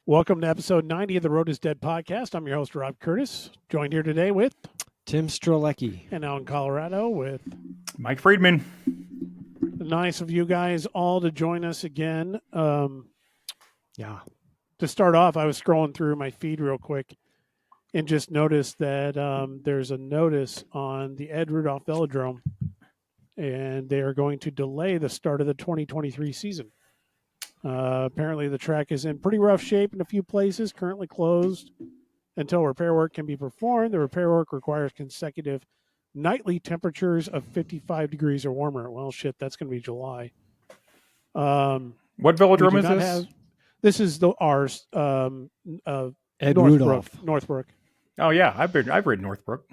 Welcome to episode 90 of the Road is Dead podcast. I'm your host, Rob Curtis, joined here today with Tim Strelecki. And out in Colorado with Mike Friedman. Nice of you guys all to join us again. Yeah. To start off, I was scrolling through my feed real quick and just noticed that there's a notice on the Ed Rudolph Velodrome, and they are going to delay the start of the 2023 season. Apparently, the track is in pretty rough shape in a few places, currently closed until repair work can be performed. The repair work requires consecutive nightly temperatures of 55 degrees or warmer. Well, shit, that's going to be July. What velodrome is this? This is ours. Ed Rudolph. Northbrook. Oh yeah, I've ridden Northbrook.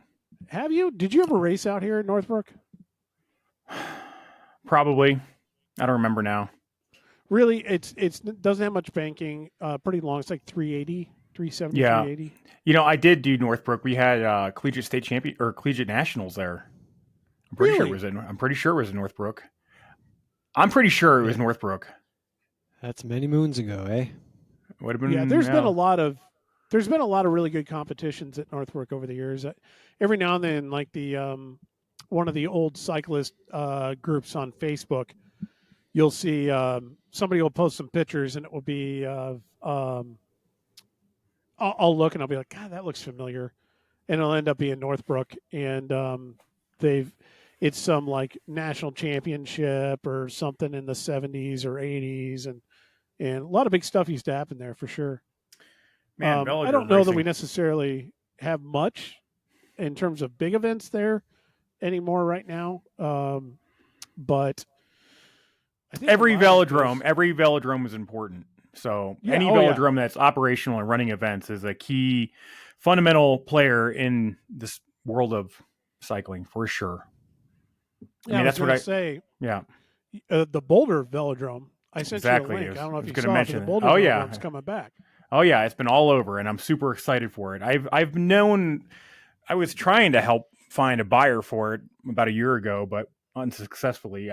Have you? Did you ever race out here at Northbrook? Probably. I don't remember now. Really, it doesn't have much banking. Pretty long. It's like 380, 370, Yeah. 380. You know, I did do Northbrook. We had collegiate state champion or collegiate nationals there. I'm pretty sure it was in Northbrook. I'm pretty sure it was Northbrook. That's many moons ago, eh? Would have been. Yeah, there's been a lot of really good competitions at Northbrook over the years. Every now and then, like the one of the old cyclist groups on Facebook, you'll see somebody will post some pictures, and it will be I'll look and I'll be like, God, that looks familiar, and it'll end up being Northbrook, and it's some like national championship or something in the 70s or 80s, and a lot of big stuff used to happen there for sure. Man, I don't know that we necessarily have much in terms of big events there anymore right now, but I think every velodrome is important. So any velodrome that's operational and running events is a key fundamental player in this world of cycling for sure. I mean, that's what I say. Yeah. The Boulder Velodrome. I sent you a link. I don't know if you saw it. The Boulder Velodrome's coming back. Oh yeah, it's been all over, and I'm super excited for it. I've known I was trying to help find a buyer for it about a year ago, but unsuccessfully.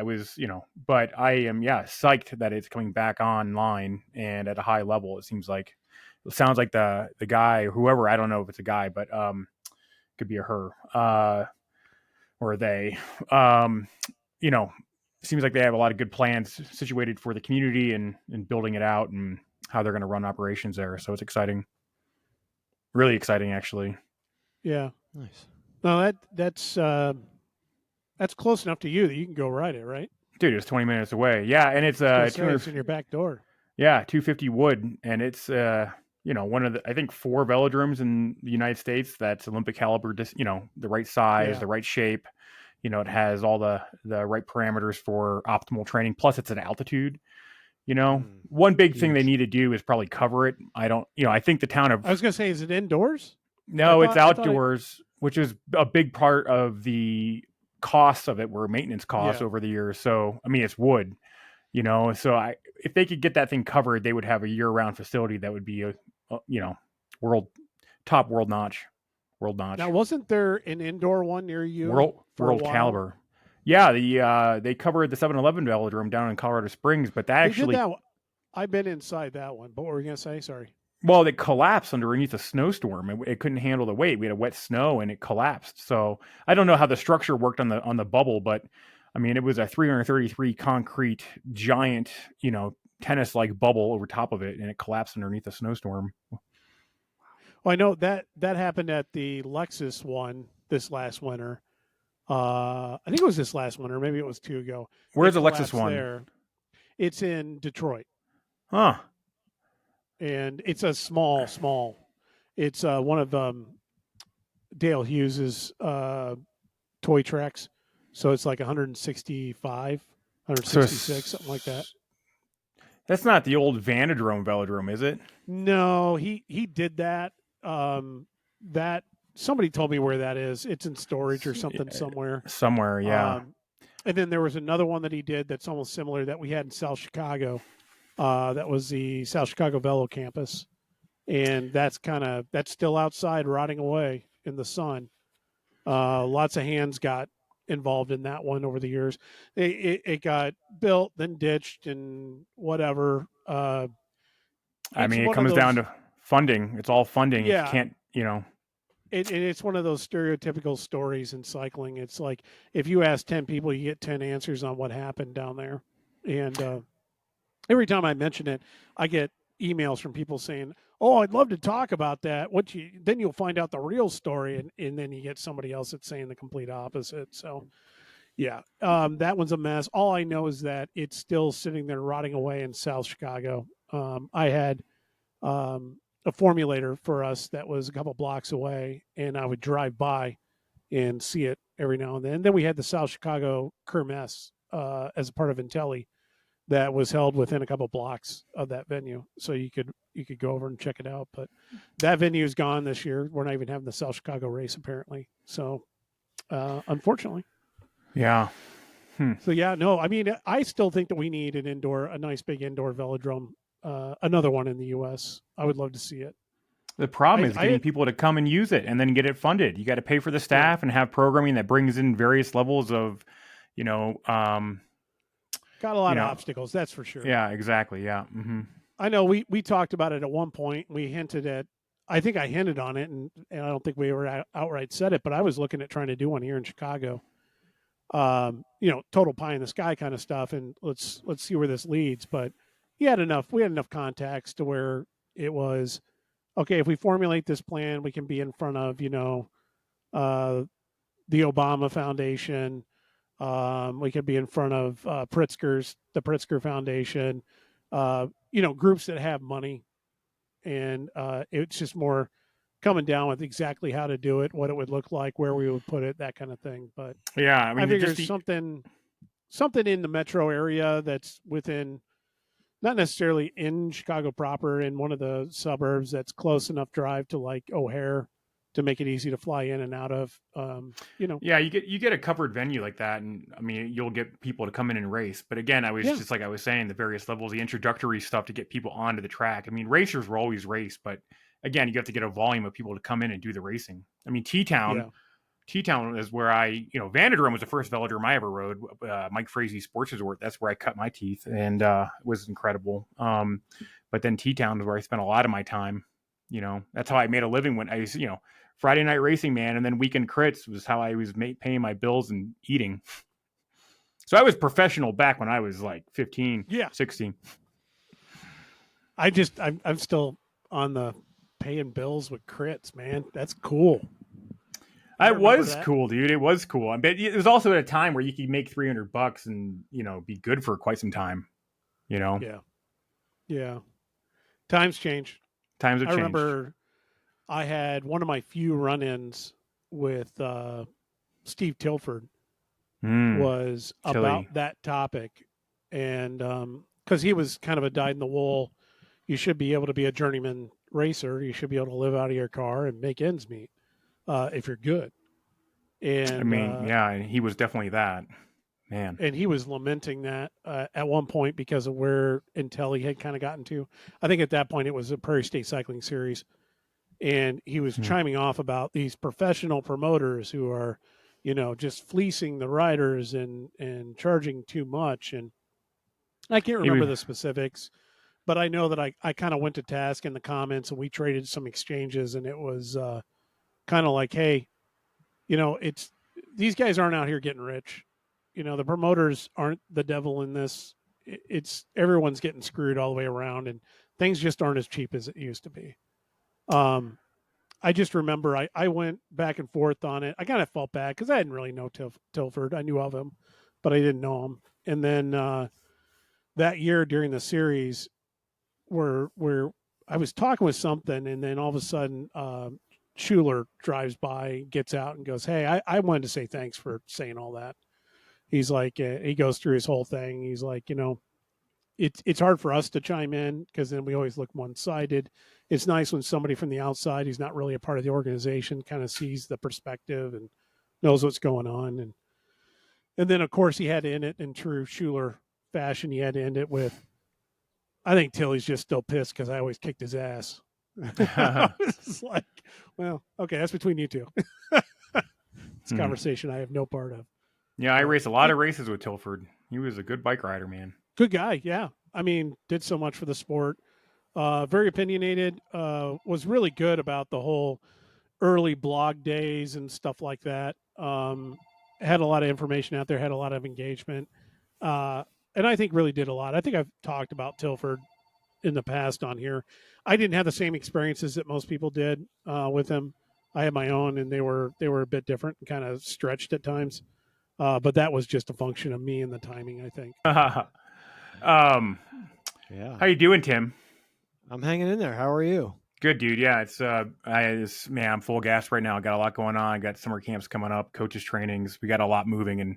But I am psyched that it's coming back online and at a high level. It sounds like the guy, whoever, I don't know if it's a guy, but could be a her or a they. Seems like they have a lot of good plans situated for the community and building it out and how they're going to run operations there. So it's exciting. Really exciting, actually. Yeah. Nice. No, that's close enough to you that you can go ride it, right? Dude, it's 20 minutes away. Yeah, and it's it's in your back door. Yeah, 250 wood, and it's one of the, I think, 4 velodromes in the United States that's Olympic caliber, the right size, the right shape. It has all the right parameters for optimal training. Plus, it's at altitude. One big thing they need to do is probably cover it. I think the town of... I was going to say, is it indoors? No, it's outdoors, which is a big part of the costs of it, were maintenance costs over the years. So, I mean, it's wood, so if they could get that thing covered, they would have a year-round facility that would be a world notch. Now, wasn't there an indoor one near you? World caliber. Yeah, they covered the 7-Eleven velodrome down in Colorado Springs, but that actually... I've been inside that one, but what were we going to say? Sorry. Well, it collapsed underneath a snowstorm. It couldn't handle the weight. We had a wet snow and it collapsed. So I don't know how the structure worked on the bubble, but I mean, it was a 333 concrete giant, tennis-like bubble over top of it, and it collapsed underneath a snowstorm. Well, I know that happened at the Lexus one this last winter. I think it was this last winter. Maybe it was 2 ago. Where's the Lexus one? There. It's in Detroit. Huh. And it's a small. It's one of Dale Hughes's toy tracks. So it's like 165, 166, something like that. That's not the old Vanadrome velodrome, is it? No, he did that. That somebody told me where that is. It's in storage or something somewhere. Somewhere, yeah. And then there was another one that he did that's almost similar that we had in South Chicago. That was the South Chicago Velo Campus, and that's still outside rotting away in the sun. Lots of hands got involved in that one over the years. It got built, then ditched, and whatever. I mean, it comes down to funding. It's all funding. Yeah. You can't, you know. And it's one of those stereotypical stories in cycling. It's like if you ask 10 people, you get 10 answers on what happened down there. And every time I mention it, I get emails from people saying, "Oh, I'd love to talk about that." Then you'll find out the real story, and then you get somebody else that's saying the complete opposite. So, yeah, that one's a mess. All I know is that it's still sitting there rotting away in South Chicago. I had a formulator for us that was a couple blocks away, and I would drive by and see it every now and then. And then we had the South Chicago Kermesse as a part of Intelli that was held within a couple blocks of that venue, so you could go over and check it out. But that venue is gone this year. We're not even having the South Chicago race apparently. So unfortunately, yeah. So yeah, no, I mean, I still think that we need a nice big indoor velodrome. Another one in the U.S. I would love to see it. The problem is getting people to come and use it and then get it funded. You got to pay for the staff and have programming that brings in various levels of, you know, got a lot of obstacles. That's for sure. Yeah, exactly. Yeah. Mm-hmm. I know we talked about it at one point. We hinted at, I think I hinted on it, and I don't think we ever outright said it, but I was looking at trying to do one here in Chicago. Total pie in the sky kind of stuff, and let's see where this leads. But we had enough contacts to where it was okay. If we formulate this plan, we can be in front of the Obama Foundation. We could be in front of the Pritzker Foundation. Groups that have money, and it's just more coming down with exactly how to do it, what it would look like, where we would put it, that kind of thing. But yeah, I mean, I figure something in the metro area that's within, not necessarily in Chicago proper, in one of the suburbs that's close enough drive to like O'Hare to make it easy to fly in and out of. Yeah, you get a covered venue like that, and I mean, you'll get people to come in and race. But again, just like I was saying, the various levels, the introductory stuff to get people onto the track. I mean, racers will always race, but again, you have to get a volume of people to come in and do the racing. I mean, T-Town is where Vandergrim was the first velodrome I ever rode. Mike Frazee Sports Resort, that's where I cut my teeth, and it was incredible. But then T-Town is where I spent a lot of my time. That's how I made a living when I was, Friday night racing, man, and then weekend crits was how I was paying my bills and eating. So I was professional back when I was like 15, 16. I'm still on the paying bills with crits, man. That's cool. It was cool, dude. It was cool. But it was also at a time where you could make $300 and, be good for quite some time, Yeah. Times change. Times have changed. I remember I had one of my few run-ins with Steve Tilford was about that topic. And because he was kind of a dyed-in-the-wool, you should be able to be a journeyman racer. You should be able to live out of your car and make ends meet if you're good. And I mean, and he was definitely that, man. And he was lamenting that at one point because of where Intelli had kind of gotten to. I think at that point it was a Prairie State Cycling Series. And he was chiming off about these professional promoters who are, just fleecing the riders and charging too much. And I can't remember the specifics, but I know that I kind of went to task in the comments and we traded some exchanges, and it was kind of like, hey, these guys aren't out here getting rich. The promoters aren't the devil in this. It's everyone's getting screwed all the way around, and things just aren't as cheap as it used to be. I just remember I went back and forth on it. I kind of felt bad because I didn't really know Tilford. I knew of him, but I didn't know him. And then that year during the series, where I was talking with something, and then all of a sudden Schuler drives by, gets out, and goes, "Hey, I wanted to say thanks for saying all that." He's like, he goes through his whole thing. He's like, it's hard for us to chime in because then we always look one-sided. It's nice when somebody from the outside who's not really a part of the organization kind of sees the perspective and knows what's going on. And then, of course, he had to end it in true Schuler fashion. He had to end it with, I think Tilly's just still pissed because I always kicked his ass. It's like, well, okay, that's between you two. It's a conversation I have no part of. Yeah, I raced a lot of races with Tilford. He was a good bike rider, man. Good guy, yeah. I mean, did so much for the sport. very opinionated. Was really good about the whole early blog days and stuff like that. Had a lot of information out there, had a lot of engagement, and I think really did a lot. I think I've talked about Tilford in the past on here. I didn't have the same experiences that most people did with him. I had my own, and they were a bit different and kind of stretched at times. But that was just a function of me and the timing, I think. Yeah. How you doing, Tim? I'm hanging in there. How are you? Good, dude. Yeah, I'm full gas right now. I got a lot going on. I got summer camps coming up, coaches trainings. We got a lot moving, and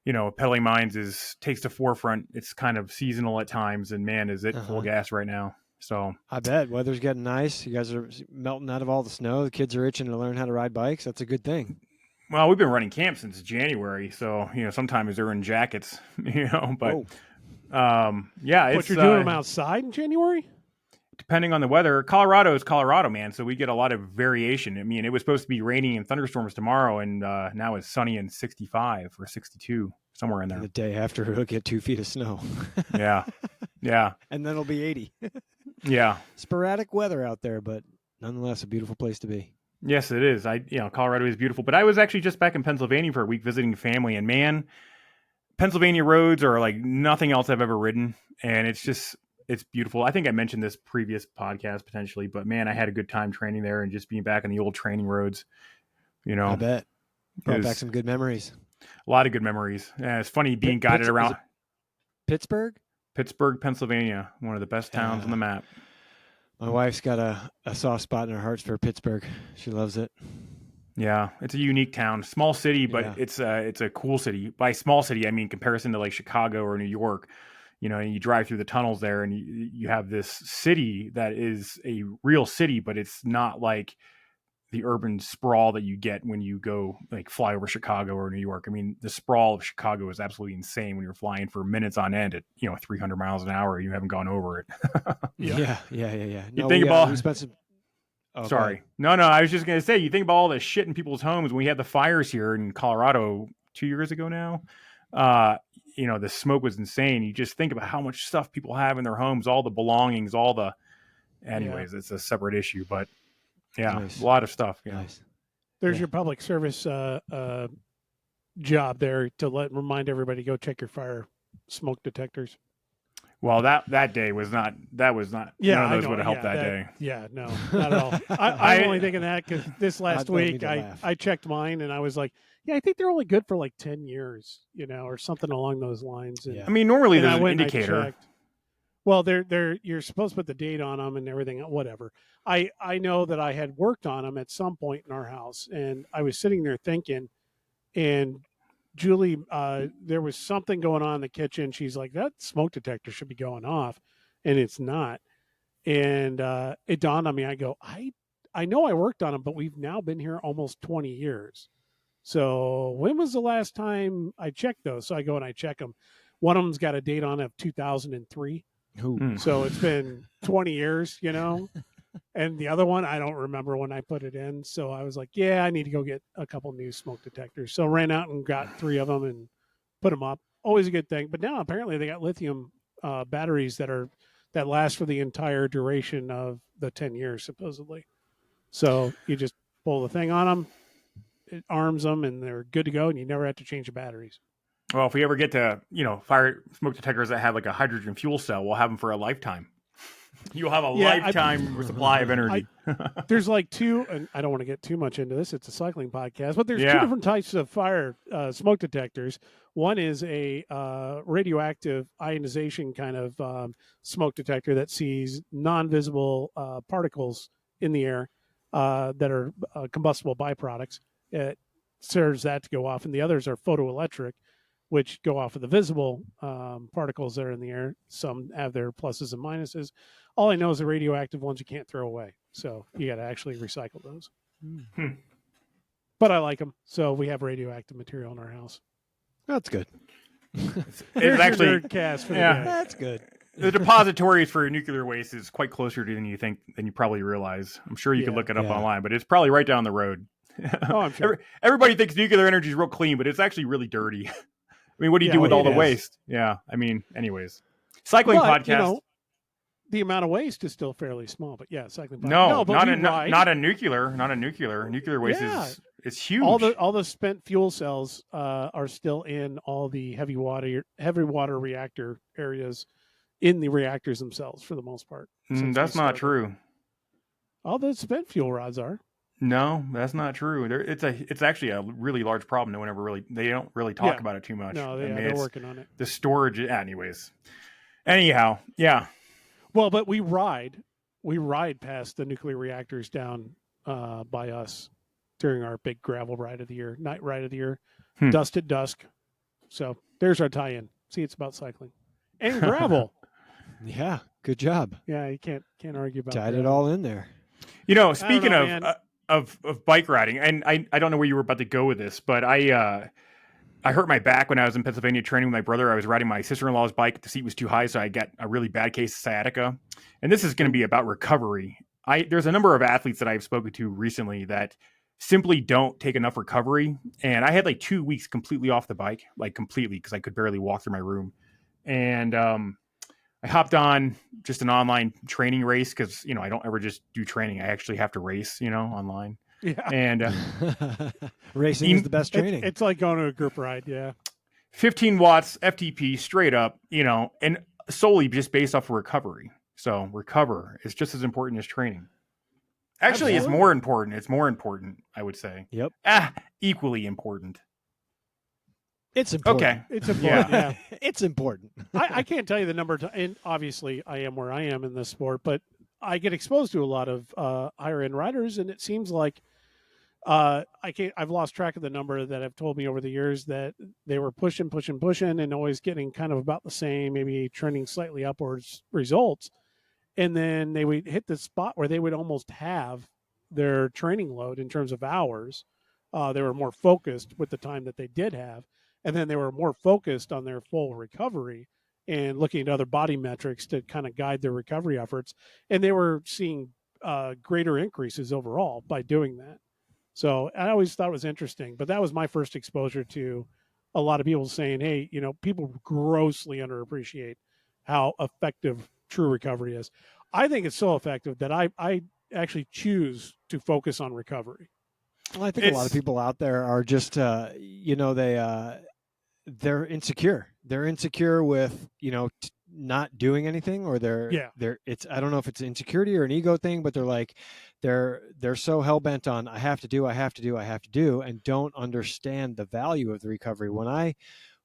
Pedaling Minds takes the forefront. It's kind of seasonal at times, and man, is it full gas right now. So I bet weather's getting nice. You guys are melting out of all the snow. The kids are itching to learn how to ride bikes. That's a good thing. Well, we've been running camp since January, so sometimes they're in jackets, but yeah, But you're doing them outside in January? Depending on the weather. Colorado is Colorado, man, so we get a lot of variation. I mean, it was supposed to be raining and thunderstorms tomorrow, and now it's sunny and 65 or 62, somewhere in there. The day after, it'll get 2 feet of snow. Yeah. And then it'll be 80. Yeah. Sporadic weather out there, but nonetheless a beautiful place to be. Yes, it is. Colorado is beautiful, but I was actually just back in Pennsylvania for a week visiting family, and man, Pennsylvania roads are like nothing else I've ever ridden, and it's beautiful. I think I mentioned this previous podcast potentially, but man, I had a good time training there and just being back on the old training roads. I bet. Brought back some good memories. A lot of good memories. Yeah, it's funny being guided around. Pittsburgh, Pennsylvania, one of the best towns on the map. My wife's got a soft spot in her heart for Pittsburgh. She loves it. Yeah, it's a unique town, small city, but it's a cool city. By small city, I mean comparison to like Chicago or New York. And you drive through the tunnels there, and you have this city that is a real city, but it's not like the urban sprawl that you get when you go like fly over Chicago or New York. I mean, the sprawl of Chicago is absolutely insane when you're flying for minutes on end at 300 miles an hour and you haven't gone over it. Yeah. You think about expensive. Oh, sorry. No. I was just gonna say, you think about all the shit in people's homes when we had the fires here in Colorado 2 years ago now. The smoke was insane. You just think about how much stuff people have in their homes, all the belongings, anyways, it's a separate issue, but nice. A lot of stuff. Yeah. Nice. There's your public service job there to remind everybody, go check your fire smoke detectors. Well, that day was not. Yeah, none of those would have helped that day. Yeah, no, not at all. I'm only thinking that because this last week I checked mine and I was like, yeah, I think they're only good for like 10 years, or something along those lines. And, I mean, normally there's an indicator. Well, you're supposed to put the date on them and everything, whatever. I know that I had worked on them at some point in our house, and I was sitting there thinking, and Julie, there was something going on in the kitchen. She's like, that smoke detector should be going off, and it's not. And it dawned on me. I go, I know I worked on them, but we've now been here almost 20 years. So when was the last time I checked those? So I go and I check them. One of them's got a date on it of 2003. So it's been 20 years, and the other one, I don't remember when I put it in. So I was like, yeah, I need to go get a couple new smoke detectors. So ran out and got 3 of them and put them up. Always a good thing. But now apparently they got lithium batteries that last for the entire duration of the 10 years, supposedly. So you just pull the thing on them, it arms them, and they're good to go, and you never have to change the batteries. Well, if we ever get to, fire smoke detectors that have like a hydrogen fuel cell, we'll have them for a lifetime. You'll have a lifetime supply of energy. There's like 2, and I don't want to get too much into this. It's a cycling podcast, but there's 2 different types of fire smoke detectors. One is a radioactive ionization kind of smoke detector that sees non-visible particles in the air that are combustible byproducts. It serves that to go off, and the others are photoelectric, which go off of the visible particles that are in the air. Some have their pluses and minuses. All I know is the radioactive ones you can't throw away, so you got to actually recycle those. But I like them, so we have radioactive material in our house. That's good. It's actually your nerdcast for the day. That's good. The depositories for nuclear waste is quite closer than you probably realize. I'm sure you can look it up online, but it's probably right down the road. Oh, I'm sure. Everybody thinks nuclear energy is real clean, but it's actually really dirty. I mean, what do you do with all the waste? Yeah. I mean, anyways, cycling podcast. the amount of waste is still fairly small. But yeah, cycling. No, but not we a ride. not a nuclear. Nuclear waste Yeah. is it's huge. All the spent fuel cells are still in all the heavy water reactor areas in the reactors themselves for the most part. That's not true. All the spent fuel rods are. No, that's not true. It's actually a really large problem. They don't really talk about it too much. No, they're working on it. The storage, anyways. Anyhow, yeah. Well, but we ride past the nuclear reactors down by us during our big gravel ride of the year, night ride of the year, dust at dusk. So there's our tie-in. See, it's about cycling and gravel. Yeah, good job. Yeah, you can't argue about Tied that. it all in there. Speaking of bike riding, and I don't know where you were about to go with this, but I hurt my back when I was in Pennsylvania training with my brother. I was riding my sister-in-law's bike. The seat was too high, so I got a really bad case of sciatica. And this is going to be about recovery. There's a number of athletes that I've spoken to recently that simply don't take enough recovery. And I had like 2 weeks completely off the bike, like completely, because I could barely walk through my room. And I hopped on just an online training race because, I don't ever just do training. I actually have to race, online. Yeah. And racing is the best training. It's like going to a group ride. Yeah. 15 watts FTP straight up, and solely just based off of recovery. So recover is just as important as training. Actually, It's more important. It's more important, I would say. Yep. Equally important. It's important. Okay. It's important. Yeah. It's important. I can't tell you the number. And obviously, I am where I am in this sport, but I get exposed to a lot of higher end riders, and it seems like I've lost track of the number that have told me over the years that they were pushing, and always getting kind of about the same, maybe trending slightly upwards results. And then they would hit the spot where they would almost have their training load in terms of hours. They were more focused with the time that they did have. And then they were more focused on their full recovery and looking at other body metrics to kind of guide their recovery efforts. And they were seeing greater increases overall by doing that. So I always thought it was interesting, but that was my first exposure to a lot of people saying, hey, people grossly underappreciate how effective true recovery is. I think it's so effective that I actually choose to focus on recovery. Well, I think a lot of people out there are just, they're insecure. They're insecure with, not doing anything, or I don't know if it's insecurity or an ego thing, but they're like, they're so hell bent on, I have to do, and don't understand the value of the recovery. When I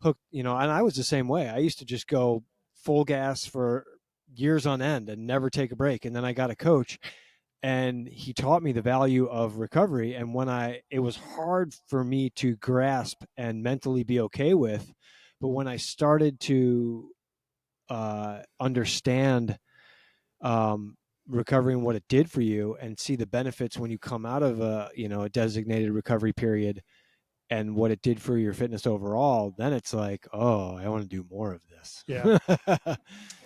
hooked, and I was the same way. I used to just go full gas for years on end and never take a break. And then I got a coach, and he taught me the value of recovery. And it was hard for me to grasp and mentally be okay with, but when I started to understand recovery and what it did for you, and see the benefits when you come out of a designated recovery period, and what it did for your fitness overall, then it's like, oh, I want to do more of this. Yeah.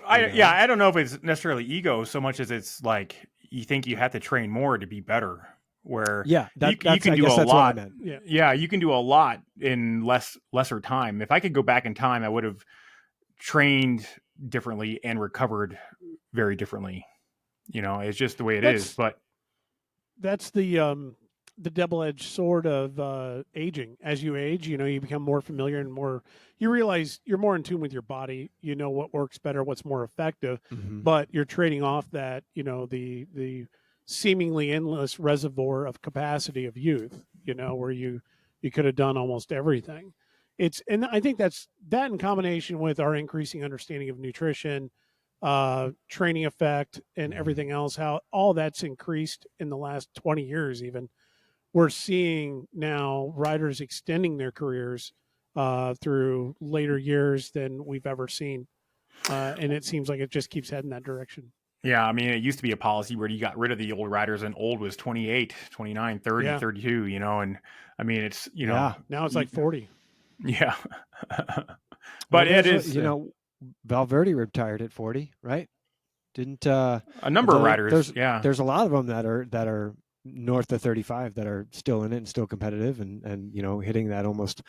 I don't know if it's necessarily ego so much as it's like you think you have to train more to be better. Where you can do a lot. Yeah, you can do a lot in lesser time. If I could go back in time, I would have trained differently and recovered very differently. It's just the way it is. But that's the double-edged sword of aging. As you age, you become more familiar and more. You realize you're more in tune with your body. You know what works better, what's more effective. Mm-hmm. But you're trading off that the seemingly endless reservoir of capacity of youth. Where you could have done almost everything. And I think that in combination with our increasing understanding of nutrition, training effect, and everything else, how all that's increased in the last 20 years even. We're seeing now riders extending their careers through later years than we've ever seen. And it seems like it just keeps heading that direction. Yeah, I mean, it used to be a policy where you got rid of the old riders, and old was 28, 29, 30, 32, and I mean, it's, now it's like 40. Yeah. But it is, Valverde retired at 40, right? Didn't a number of riders. There's a lot of them that are north of 35 that are still in it and still competitive and hitting that almost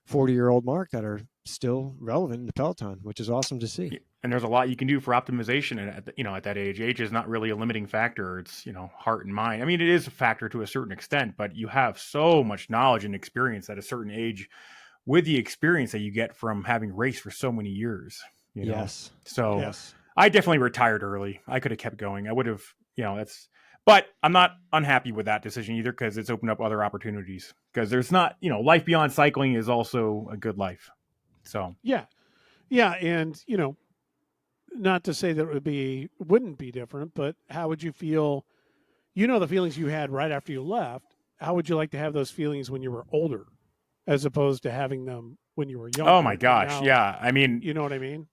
40-year-old mark that are still relevant in the peloton, which is awesome to see. and there's a lot you can do for optimization at that age. Age is not really a limiting factor. It's, heart and mind. I mean, it is a factor to a certain extent, but you have so much knowledge and experience at a certain age with the experience that you get from having raced for so many years, Yes. So Yes. I definitely retired early. I could have kept going. I would have, but I'm not unhappy with that decision either, because it's opened up other opportunities, because there's not, life beyond cycling is also a good life. So, yeah. And, not to say that wouldn't be different, but how would you feel, the feelings you had right after you left, how would you like to have those feelings when you were older as opposed to having them when you were younger? oh my gosh. Now, Yeah. I mean, you know what I mean?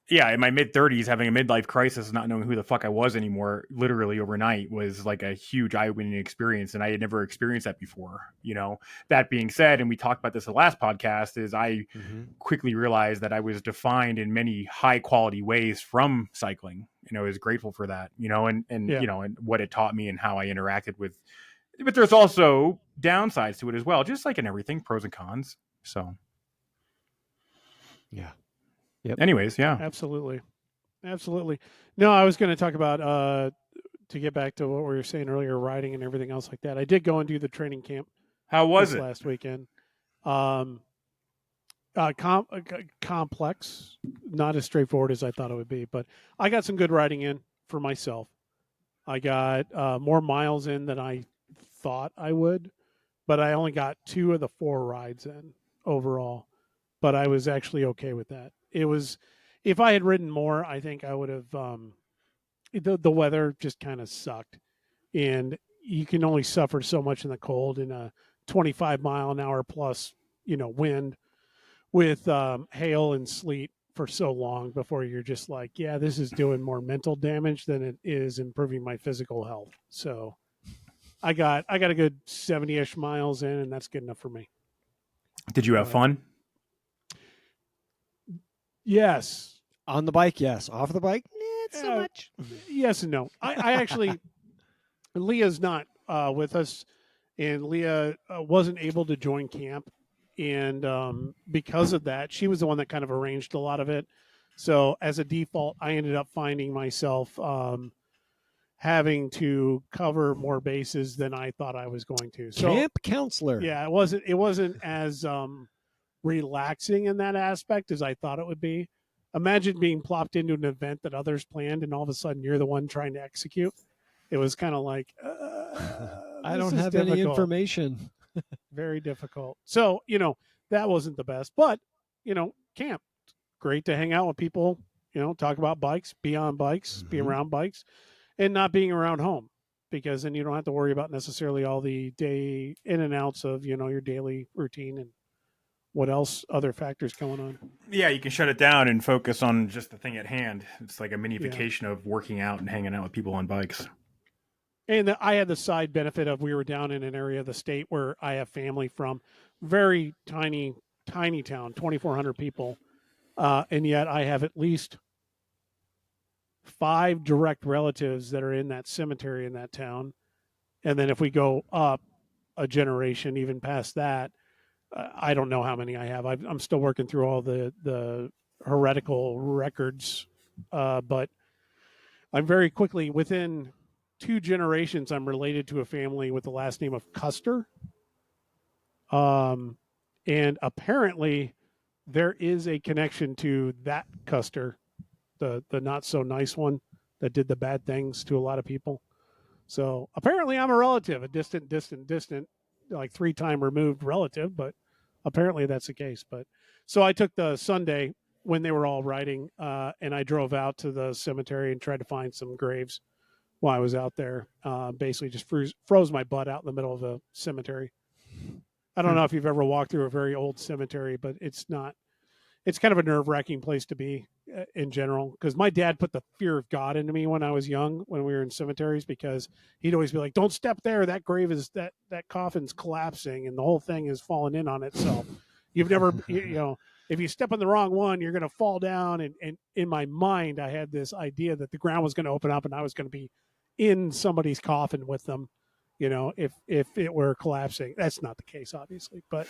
yeah, in my mid-30s, having a midlife crisis, not knowing who the fuck I was anymore, literally overnight, was like a huge eye-opening experience, and I had never experienced that before. That being said, and we talked about this the last podcast, is I quickly realized that I was defined in many high-quality ways from cycling. I was grateful for that. And what it taught me and how I interacted with. But there's also downsides to it as well, just like in everything, pros and cons. So, yeah. Yep. Anyways, yeah. Absolutely. No, I was going to talk about, to get back to what we were saying earlier, riding and everything else like that. I did go and do the training camp. How was it? Last weekend? Complex, not as straightforward as I thought it would be, but I got some good riding in for myself. I got more miles in than I thought I would, but I only got 2 of the 4 rides in overall. But I was actually okay with that. It was, if I had ridden more, I think I would have. The weather just kind of sucked, and you can only suffer so much in the cold in a 25 mile an hour plus, wind with hail and sleet for so long before you're just like, yeah, this is doing more mental damage than it is improving my physical health. So I got a good 70-ish miles in, and that's good enough for me. Did you have fun? Yes. On the bike, yes. Off the bike, not so much. Yes and no. I actually, Leah's not with us, and Leah wasn't able to join camp. And because of that, she was the one that kind of arranged a lot of it. So as a default, I ended up finding myself having to cover more bases than I thought I was going to. So, camp counselor. Yeah, it wasn't as relaxing in that aspect as I thought it would be. Imagine being plopped into an event that others planned, and all of a sudden you're the one trying to execute. It was kind of like, I don't have any information. Very difficult. So, that wasn't the best, but, camp, great to hang out with people, talk about bikes, be on bikes, be around bikes, and not being around home, because then you don't have to worry about necessarily all the day in and outs of, your daily routine and what else, other factors going on. Yeah, you can shut it down and focus on just the thing at hand. It's like a mini vacation of working out and hanging out with people on bikes. And I had the side benefit of, we were down in an area of the state where I have family from, very tiny town, 2,400 people. And yet I have at least 5 direct relatives that are in that cemetery in that town. And then if we go up a generation, even past that, I don't know how many I have. I'm still working through all the heretical records, but I'm very quickly, within 2 generations, I'm related to a family with the last name of Custer. And apparently there is a connection to that Custer, the not so nice one that did the bad things to a lot of people. So apparently I'm a relative, a distant, like 3-time removed relative, but apparently that's the case. But so I took the Sunday when they were all riding, and I drove out to the cemetery and tried to find some graves while I was out there. Basically just froze my butt out in the middle of a cemetery. I don't know if you've ever walked through a very old cemetery, but it's kind of a nerve-wracking place to be in general, because my dad put the fear of God into me when I was young, when we were in cemeteries, because he'd always be like, don't step there. That grave is that coffin's collapsing and the whole thing is falling in on itself. You've never, if you step on the wrong one, you're going to fall down. And in my mind, I had this idea that the ground was going to open up and I was going to be in somebody's coffin with them, if it were collapsing. That's not the case, obviously. But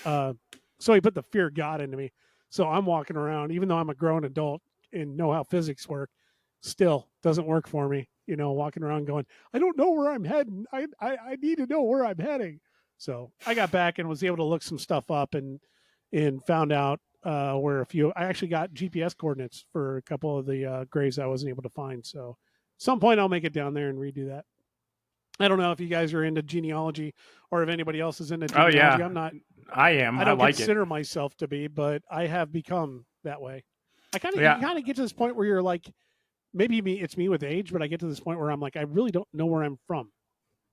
so he put the fear of God into me. So I'm walking around, even though I'm a grown adult, and know how physics work, still doesn't work for me. Walking around going, I don't know where I'm heading. I need to know where I'm heading. So I got back and was able to look some stuff up and found out where I actually got GPS coordinates for a couple of the graves I wasn't able to find. So at some point I'll make it down there and redo that. I don't know if you guys are into genealogy or if anybody else is into genealogy. Oh, yeah. I'm not. I am. I don't like consider it. myself to be, but I have become that way. You kind of get to this point where you're like, maybe it's me with age, but I get to this point where I'm like, I really don't know where I'm from.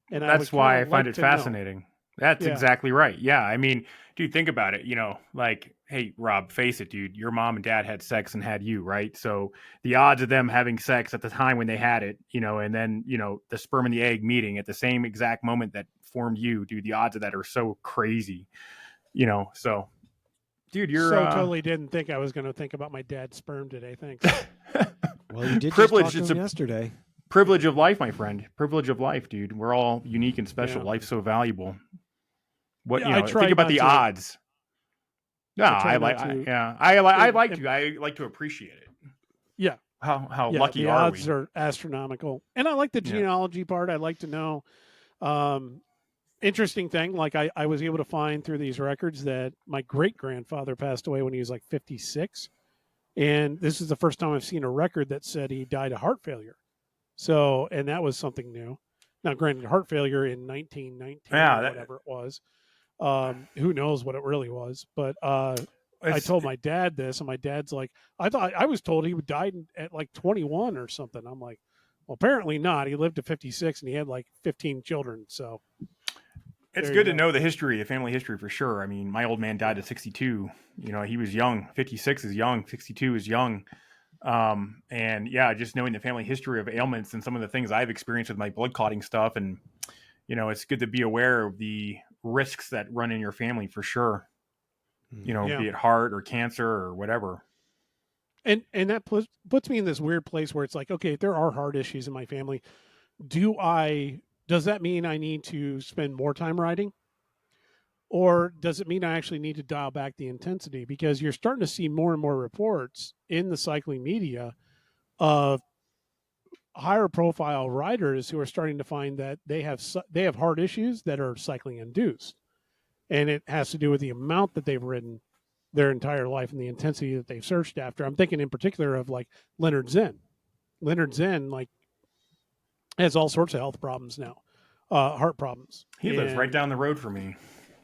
And that's why I find it fascinating. Know. That's exactly right. Yeah. I mean, dude, think about it. Like, hey, Rob, face it, dude, your mom and dad had sex and had you, right? So the odds of them having sex at the time when they had it, and then, the sperm and the egg meeting at the same exact moment that formed you, dude, the odds of that are so crazy, so. Dude, you're totally didn't think I was going to think about my dad's sperm today. Thanks. Well, you did privilege. Just talk to him yesterday. Privilege of life, my friend. Privilege of life, dude. We're all unique and special. Yeah. Life's so valuable. Think about the odds. No, I like to appreciate it. Yeah. How lucky are we? The odds are astronomical, and I like the genealogy part. I like to know. Interesting thing, like I was able to find through these records that my great-grandfather passed away when he was like 56. And this is the first time I've seen a record that said he died of heart failure. So, and that was something new. Now, granted, heart failure in 1919, whatever it was, who knows what it really was. But I told my dad this, and my dad's like, I was told he died at like 21 or something. I'm like, well, apparently not. He lived to 56, and he had like 15 children, so... It's good to know the history, the family history for sure. I mean, my old man died at 62. He was young. 56 is young. 62 is young. And yeah, just knowing the family history of ailments and some of the things I've experienced with my blood clotting stuff. And, it's good to be aware of the risks that run in your family for sure. Be it heart or cancer or whatever. And that puts me in this weird place where it's like, okay, there are heart issues in my family. Does that mean I need to spend more time riding? Or does it mean I actually need to dial back the intensity? Because you're starting to see more and more reports in the cycling media of higher profile riders who are starting to find that they have heart issues that are cycling induced. And it has to do with the amount that they've ridden their entire life and the intensity that they've searched after. I'm thinking in particular of like Leonard Zen. Leonard Zen, like, has all sorts of health problems now, heart problems. He lives right down the road from me.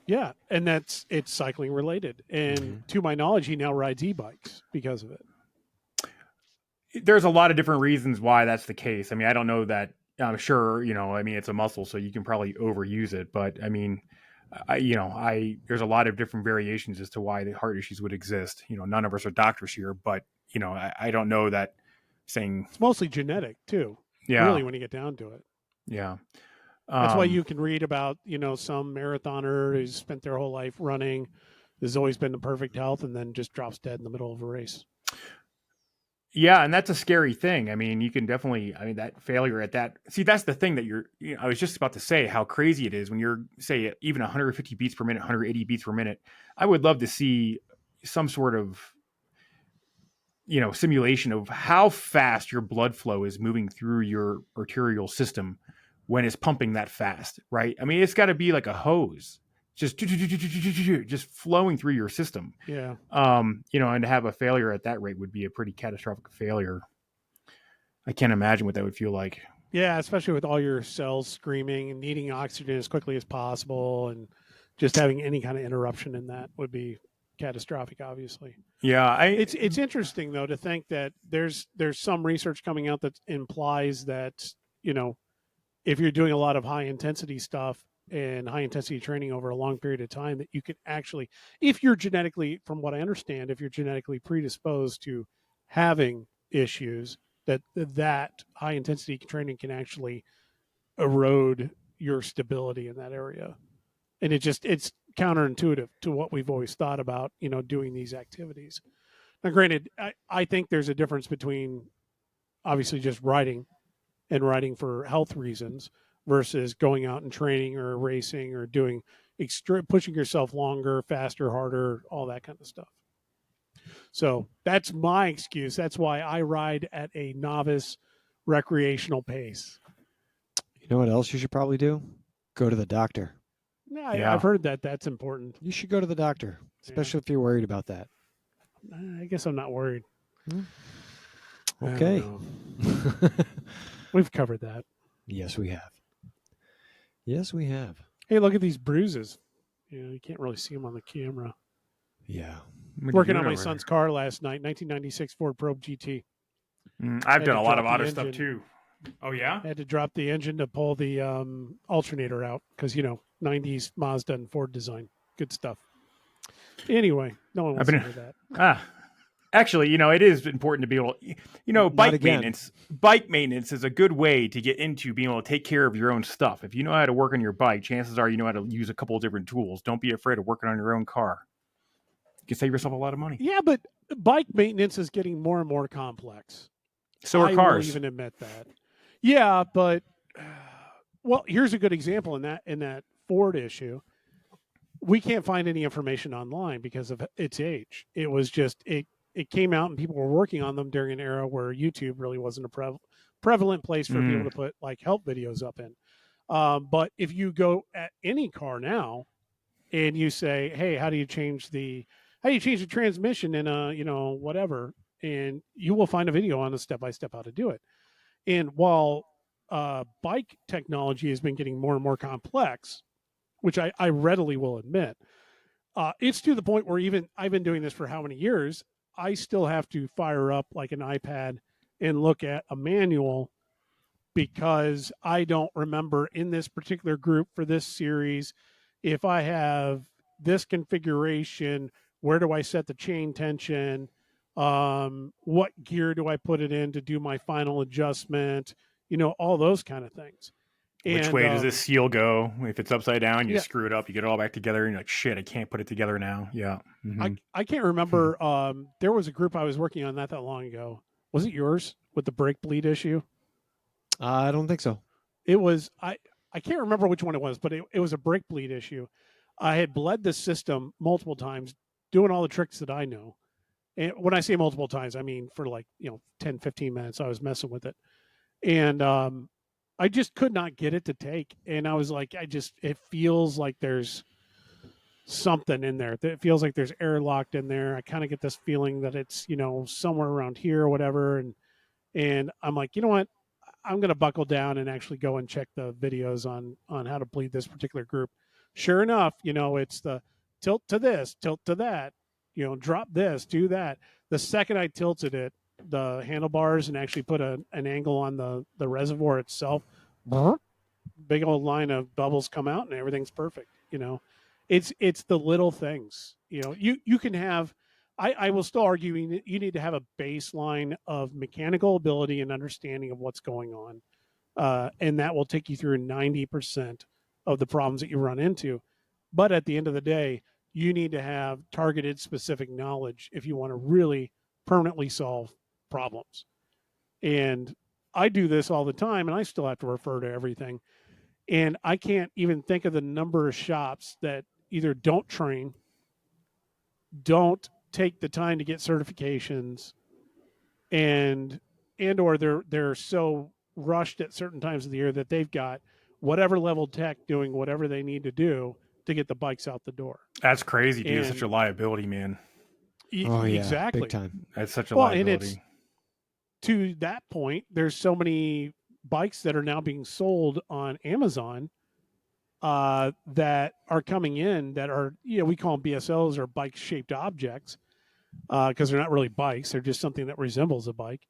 Yeah, and it's cycling related. And to my knowledge, he now rides e-bikes because of it. There's a lot of different reasons why that's the case. I mean, I don't know that. I'm sure, it's a muscle, so you can probably overuse it. But I mean, there's a lot of different variations as to why the heart issues would exist. None of us are doctors here, but I don't know that saying it's mostly genetic too. Yeah. Really, when you get down to it. Yeah. That's why you can read about, some marathoner who's spent their whole life running, has always been in perfect health, and then just drops dead in the middle of a race. Yeah, and that's a scary thing. I mean, you can definitely, that failure at that. See, that's the thing that I was just about to say how crazy it is when you're, say, even 150 beats per minute, 180 beats per minute. I would love to see some sort of, simulation of how fast your blood flow is moving through your arterial system when it's pumping that fast, right? I mean, it's got to be like a hose, just flowing through your system. Yeah. And to have a failure at that rate would be a pretty catastrophic failure. I can't imagine what that would feel like. Yeah, especially with all your cells screaming and needing oxygen as quickly as possible, and just having any kind of interruption in that would be catastrophic, obviously. Yeah, it's interesting though to think that there's some research coming out that implies that if you're doing a lot of high intensity stuff and high intensity training over a long period of time, that you can actually, if you're genetically, from what I understand, if you're genetically predisposed to having issues, that high intensity training can actually erode your stability in that area. And it's counterintuitive to what we've always thought about, doing these activities. Now, granted, I think there's a difference between obviously just riding and riding for health reasons versus going out and training or racing or doing pushing yourself longer, faster, harder, all that kind of stuff. So that's my excuse. That's why I ride at a novice recreational pace. You know what else you should probably do? Go to the doctor. Yeah. I've heard that that's important. You should go to the doctor, especially if you're worried about that. I guess I'm not worried. Okay. We've covered that. Yes, we have. Yes, we have. Hey, look at these bruises. You can't really see them on the camera. Yeah. Working on my son's car last night, 1996 Ford Probe GT. I've done a lot of auto stuff too. Oh, yeah? I had to drop the engine to pull the alternator out because, 90s Mazda and Ford design. Good stuff. Anyway, no one wants to hear that. Actually, it is important to be able to, bike maintenance. Bike maintenance is a good way to get into being able to take care of your own stuff. If you know how to work on your bike, chances are you know how to use a couple of different tools. Don't be afraid of working on your own car. You can save yourself a lot of money. Yeah, but bike maintenance is getting more and more complex. So are cars. I will even admit that. Yeah, but well, here's a good example in that Ford issue. We can't find any information online because of its age. It was just it came out and people were working on them during an era where YouTube really wasn't a prevalent place for people to put like help videos up in. But if you go at any car now and you say, "Hey, how do you change the transmission in a whatever," and you will find a video on a step-by-step how to do it. And while bike technology has been getting more and more complex, which I readily will admit, it's to the point where even I've been doing this for how many years, I still have to fire up like an iPad and look at a manual because I don't remember in this particular group for this series, if I have this configuration, where do I set the chain tension? What gear do I put it in to do my final adjustment? All those kind of things. Which way does this seal go? If it's upside down, you screw it up, you get it all back together, and you're like, shit, I can't put it together now. Yeah. Mm-hmm. I can't remember. There was a group I was working on not that long ago. Was it yours with the brake bleed issue? I don't think so. It was, I can't remember which one it was, but it was a brake bleed issue. I had bled the system multiple times, doing all the tricks that I know. And when I say multiple times, I mean for 10, 15 minutes, I was messing with it. And I just could not get it to take. And I was like, it feels like there's something in there. It feels like there's air locked in there. I kind of get this feeling that it's, somewhere around here or whatever. And I'm like, you know what? I'm going to buckle down and actually go and check the videos on how to bleed this particular group. Sure enough, it's the tilt to this, tilt to that, drop this, do that. The second I tilted it, the handlebars, and actually put an angle on the reservoir itself, big old line of bubbles come out and everything's perfect. It's the little things. You can have. I will still argue you need to have a baseline of mechanical ability and understanding of what's going on, and that will take you through 90% of the problems that you run into. But at the end of the day, you need to have targeted, specific knowledge if you want to really permanently solve problems. And I do this all the time, and I still have to refer to everything. And I can't even think of the number of shops that either don't train, don't take the time to get certifications, and or they're so rushed at certain times of the year that they've got whatever level tech doing whatever they need to do to get the bikes out the door. That's crazy, dude. It's such a liability, man. Oh yeah, exactly. Big time. That's such a liability. And it's, to that point, there's so many bikes that are now being sold on Amazon that are coming in that are, we call them BSOs, or bike-shaped objects, because they're not really bikes. They're just something that resembles a bike.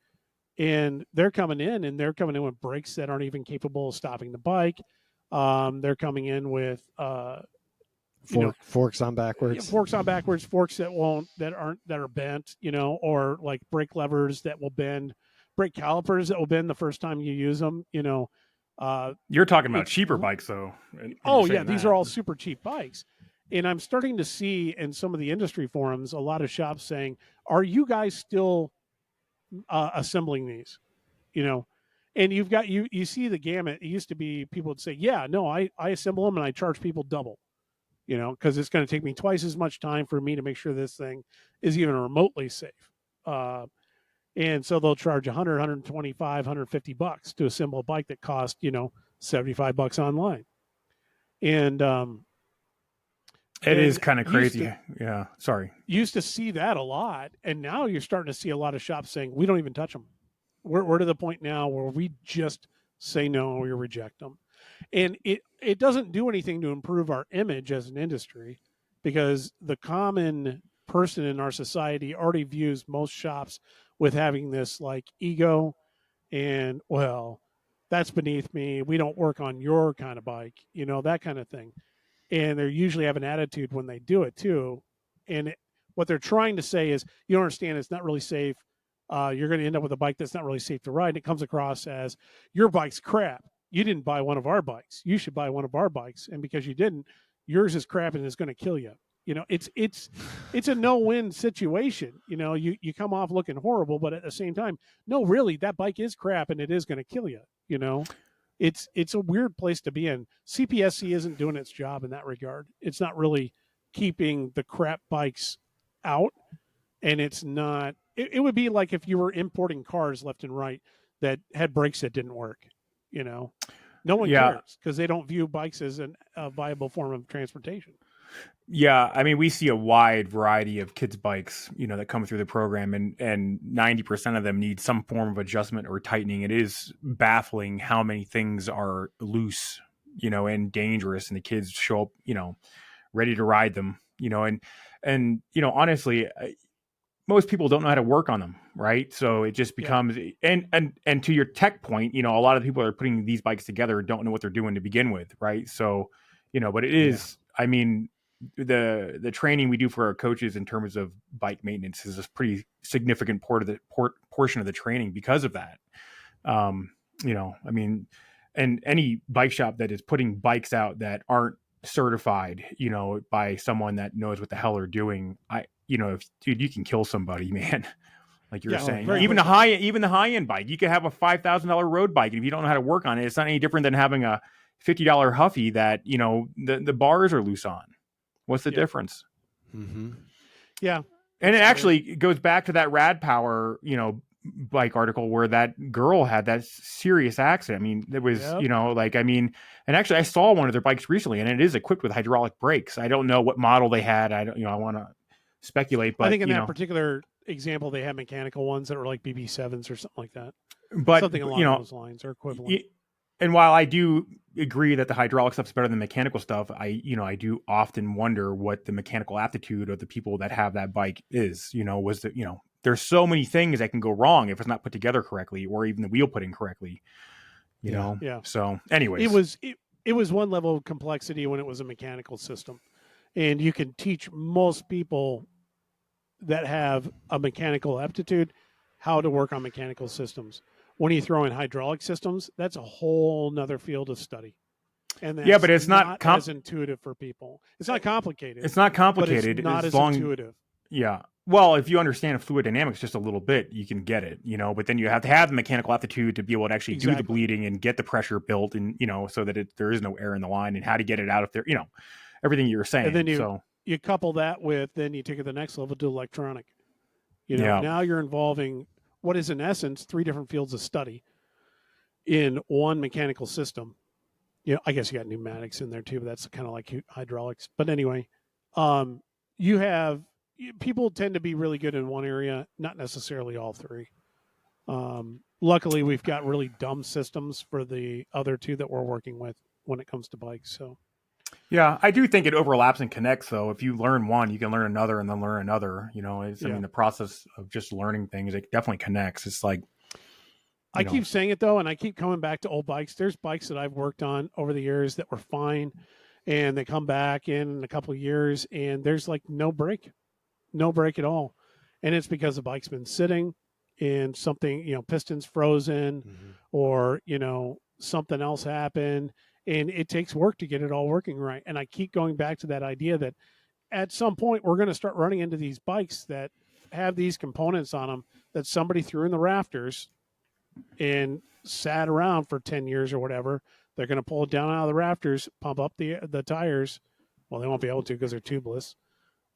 And they're coming in with brakes that aren't even capable of stopping the bike. They're coming in with forks on backwards. Forks on backwards, forks that are bent, or like brake levers that will bend, brake calipers that will bend the first time you use them, You're talking about cheaper bikes, though. Oh, yeah, these are all super cheap bikes. And I'm starting to see in some of the industry forums a lot of shops saying, are you guys still assembling these? And you've got, you see the gamut. It used to be people would say, yeah, no, I assemble them and I charge people double. because it's going to take me twice as much time for me to make sure this thing is even remotely safe. And so they'll charge 100, 125, 150 bucks to assemble a bike that cost, 75 bucks online. And it is kind of crazy. Yeah. Sorry. Used to see that a lot. And now you're starting to see a lot of shops saying, we don't even touch them. We're to the point now where we just say no, we reject them. And it doesn't do anything to improve our image as an industry, because the common person in our society already views most shops with having this like ego and, well, that's beneath me. We don't work on your kind of bike, that kind of thing. And they usually have an attitude when they do it too. And what they're trying to say is, you don't understand, it's not really safe. You're going to end up with a bike that's not really safe to ride. And it comes across as, your bike's crap. You didn't buy one of our bikes. You should buy one of our bikes. And because you didn't, yours is crap and it's going to kill you. It's a no-win situation. You come off looking horrible, but at the same time, no, really, that bike is crap and it is going to kill you. It's a weird place to be in. CPSC isn't doing its job in that regard. It's not really keeping the crap bikes out, and it's not. It would be like if you were importing cars left and right that had brakes that didn't work. No one cares, because they don't view bikes as a viable form of transportation. Yeah, I mean, we see a wide variety of kids' bikes, that come through the program, and 90% of them need some form of adjustment or tightening. It is baffling how many things are loose, and dangerous, and the kids show up, ready to ride them, and honestly, most people don't know how to work on them, right? So it just becomes, and to your tech point, a lot of people are putting these bikes together don't know what they're doing to begin with, right? So, but it is, I mean, the training we do for our coaches in terms of bike maintenance is a pretty significant portion of the training because of that. I mean, and any bike shop that is putting bikes out that aren't certified, by someone that knows what the hell they're doing, dude, you can kill somebody, man. Like you were saying, even the high end bike, you could have a $5,000 road bike, and if you don't know how to work on it, it's not any different than having a $50 Huffy that the bars are loose on. What's the difference? Mm-hmm. Yeah, and it actually goes back to that Rad Power, bike article where that girl had that serious accident. I mean, it was, and actually I saw one of their bikes recently, and it is equipped with hydraulic brakes. I don't know what model they had. I don't, I want to speculate, but I think in that particular example, they had mechanical ones that were like BB7s or something like that. But something along those lines or equivalent. And while I do agree that the hydraulic stuff is better than mechanical stuff, I do often wonder what the mechanical aptitude of the people that have that bike is. There's so many things that can go wrong if it's not put together correctly, or even the wheel put in correctly. Yeah. So, anyways, it was one level of complexity when it was a mechanical system, and you can teach most people that have a mechanical aptitude how to work on mechanical systems. When you throw in hydraulic systems, that's a whole nother field of study. And that's but it's not as intuitive for people. It's not complicated. It's not complicated. But it's not as intuitive. Yeah. Well, if you understand fluid dynamics just a little bit, you can get it, but then you have to have the mechanical aptitude to be able to actually do the bleeding and get the pressure built, and, so that there is no air in the line, and how to get it out if there, everything you were saying. And then you couple that with, then you take it to the next level to electronic. Now you're involving what is in essence 3 different fields of study in one mechanical system. I guess you got pneumatics in there too, but that's kind of like hydraulics. But anyway, people tend to be really good in one area, not necessarily all 3. Luckily, we've got really dumb systems for the other 2 that we're working with when it comes to bikes. So, yeah, I do think it overlaps and connects, though. If you learn one, you can learn another and then learn another. I mean, the process of just learning things, it definitely connects. It's like, I keep saying it, though, and I keep coming back to old bikes. There's bikes that I've worked on over the years that were fine, and they come back in a couple of years, and there's like no break at all. And it's because the bike's been sitting and something, pistons frozen, or, something else happened. And it takes work to get it all working right. And I keep going back to that idea that at some point we're going to start running into these bikes that have these components on them that somebody threw in the rafters and sat around for 10 years or whatever. They're going to pull it down out of the rafters, pump up the tires, Well, they won't be able to because they're tubeless.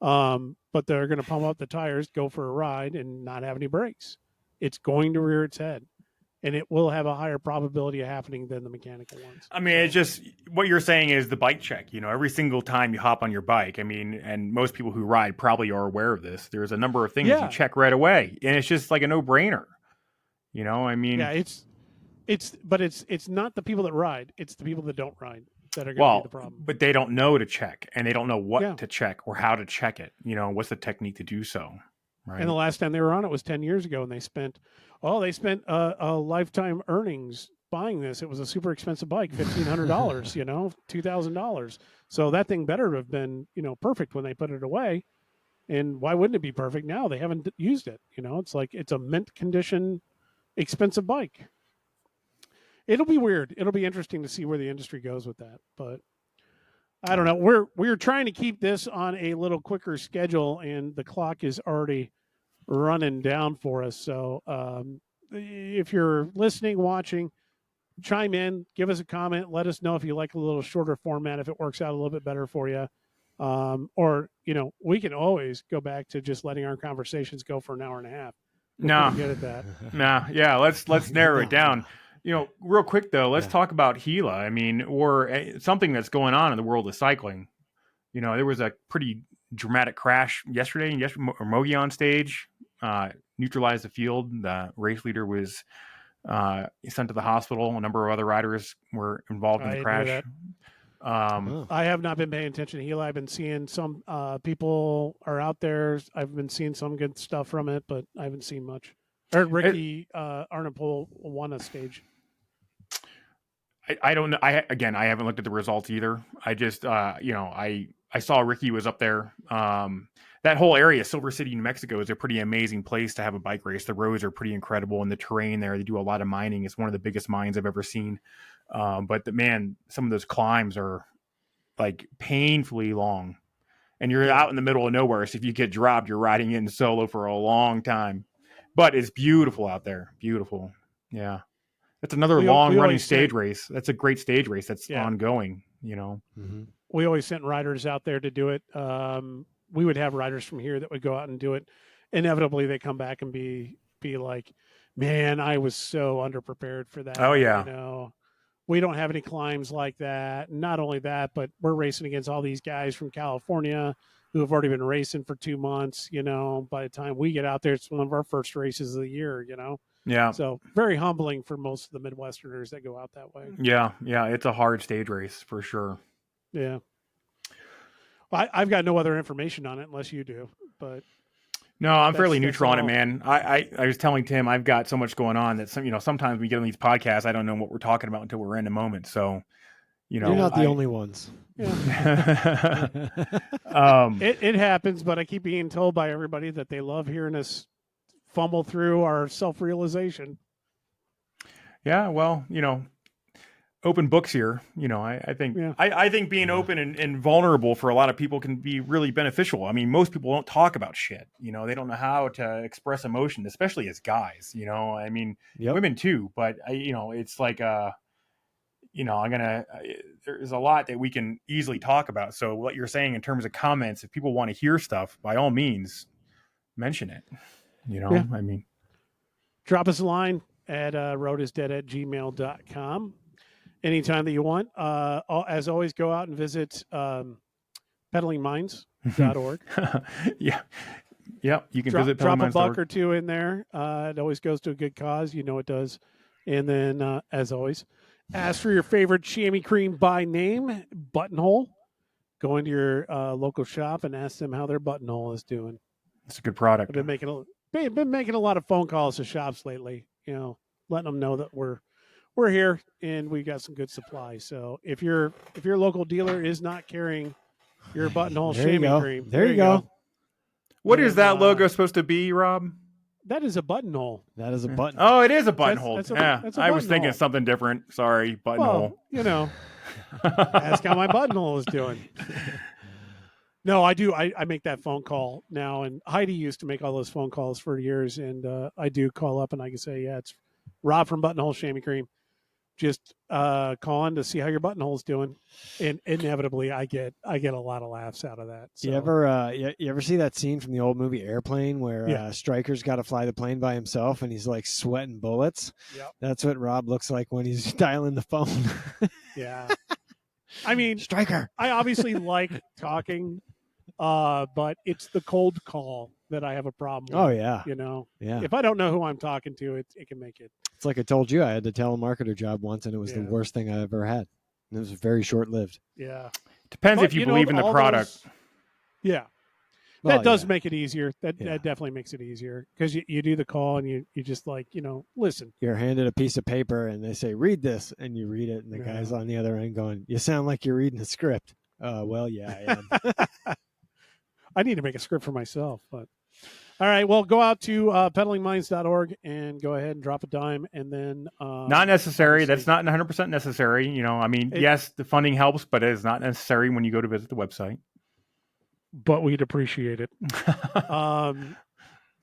But they're going to pump up the tires, go for a ride, and not have any brakes. It's going to rear its head, and it will have a higher probability of happening than the mechanical ones. I mean, it's just what you're saying is the bike check. Every single time you hop on your bike, I mean, and most people who ride probably are aware of this. There's a number of things you check right away, and it's just like a no-brainer. I mean, yeah, it's not the people that ride; it's the people that don't ride that are going to be the problem. But they don't know to check, and they don't know what to check or how to check it. What's the technique to do so? Right. And the last time they were on it was 10 years ago, and they spent a lifetime earnings buying this. It was a super expensive bike, $1,500, $2,000. So that thing better have been, perfect when they put it away. And why wouldn't it be perfect now? They haven't used it. It's like it's a mint condition, expensive bike. It'll be weird. It'll be interesting to see where the industry goes with that. But I don't know. We're trying to keep this on a little quicker schedule, and the clock is already running down for us. So if you're listening, watching, chime in, give us a comment. Let us know if you like a little shorter format, if it works out a little bit better for you. Or, we can always go back to just letting our conversations go for an hour and a half. No, good at that. No, yeah. Let's narrow it down. Real quick though, let's talk about Gila. I mean, or something that's going on in the world of cycling. There was a pretty dramatic crash yesterday. Or Mogi on stage neutralized the field. The race leader was sent to the hospital. A number of other riders were involved in the crash. I have not been paying attention to Gila. I've been seeing some people are out there. I've been seeing some good stuff from it, but I haven't seen much. I heard Ricky Arnapol won a stage. I don't know. I haven't looked at the results either. I just, I saw Ricky was up there. That whole area, Silver City, New Mexico, is a pretty amazing place to have a bike race. The roads are pretty incredible, and the terrain there, they do a lot of mining. It's one of the biggest mines I've ever seen. But some of those climbs are like painfully long, and you're out in the middle of nowhere. So if you get dropped, you're riding in solo for a long time. But it's beautiful out there. Beautiful. Yeah. That's another long-running stage race. That's a great stage race that's ongoing, Mm-hmm. We always sent riders out there to do it. We would have riders from here that would go out and do it. Inevitably, they come back and be like, man, I was so underprepared for that. Oh, yeah. We don't have any climbs like that. Not only that, but we're racing against all these guys from California who have already been racing for 2 months. By the time we get out there, it's one of our first races of the year, Yeah. So very humbling for most of the Midwesterners that go out that way. Yeah. Yeah. It's a hard stage race for sure. Yeah. Well, I've got no other information on it unless you do, but. No, I'm fairly neutral on it, man. I was telling Tim, I've got so much going on that sometimes we get on these podcasts, I don't know what we're talking about until we're in the moment. So, you're not the only ones. Yeah. It happens, but I keep being told by everybody that they love hearing us fumble through our self-realization. Yeah, well, open books here. I think I think being open and vulnerable for a lot of people can be really beneficial. I mean, most people don't talk about shit. They don't know how to express emotion, especially as guys. I mean, women too. But it's like there's a lot that we can easily talk about. So what you're saying in terms of comments, if people want to hear stuff, by all means, mention it. I mean, drop us a line at roadisdead@gmail.com anytime that you want. As always, go out and visit pedalingminds.org. Yeah. You can visit drop a buck or two in there. It always goes to a good cause. It does. And then, as always, ask for your favorite chamois cream by name, Buttonhole. Go into your local shop and ask them how their Buttonhole is doing. It's a good product. I've been making a lot of phone calls to shops lately, letting them know that we're here and we got some good supply. So if your local dealer is not carrying your Buttonhole chamois cream, there you go. What is that logo supposed to be, Rob? That is a buttonhole. That is a button. Oh, it is a buttonhole. That's I was thinking something different. Sorry, buttonhole. Well, ask how my buttonhole is doing. No, I do. I make that phone call now, and Heidi used to make all those phone calls for years, and I do call up and I can say, yeah, it's Rob from Buttonhole Chamois Cream. just calling to see how your buttonhole's doing, and inevitably I get a lot of laughs out of that. So. You ever see that scene from the old movie Airplane where Stryker's got to fly the plane by himself and he's like sweating bullets? Yep. That's what Rob looks like when he's dialing the phone. Yeah. I mean, Stryker. I obviously like talking, but it's the cold call that I have a problem with. Oh yeah. Yeah. If I don't know who I'm talking to, it can make it. It's like I told you, I had the telemarketer job once, and it was the worst thing I ever had. And it was very short lived. Yeah. Depends if you believe in the product. That does make it easier. That definitely makes it easier because you do the call and you just like, listen. You're handed a piece of paper and they say, read this. And you read it. And the guy's on the other end going, you sound like you're reading a script. Well, yeah, I am. I need to make a script for myself. But all right, well, go out to peddlingminds.org and go ahead and drop a dime. And then not necessary. That's not 100% necessary. Yes, the funding helps, but it is not necessary when you go to visit the website. But we'd appreciate it.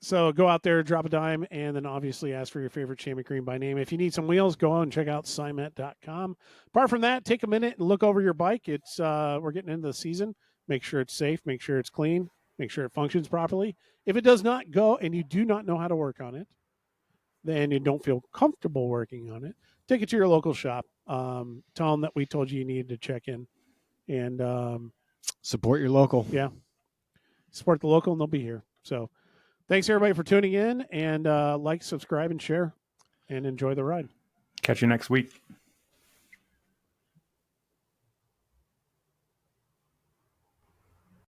So go out there, drop a dime, and then obviously ask for your favorite chamois green by name. If you need some wheels, go out and check out cymet.com. Apart from that, take a minute and look over your bike. It's we're getting into the season. Make sure it's safe. Make sure it's clean. Make sure it functions properly. If it does not go and you do not know how to work on it, then you don't feel comfortable working on it, take it to your local shop. Tell them that we told you needed to check in. And support your local. Yeah. Support the local and they'll be here. So thanks everybody for tuning in and like, subscribe, and share and enjoy the ride. Catch you next week.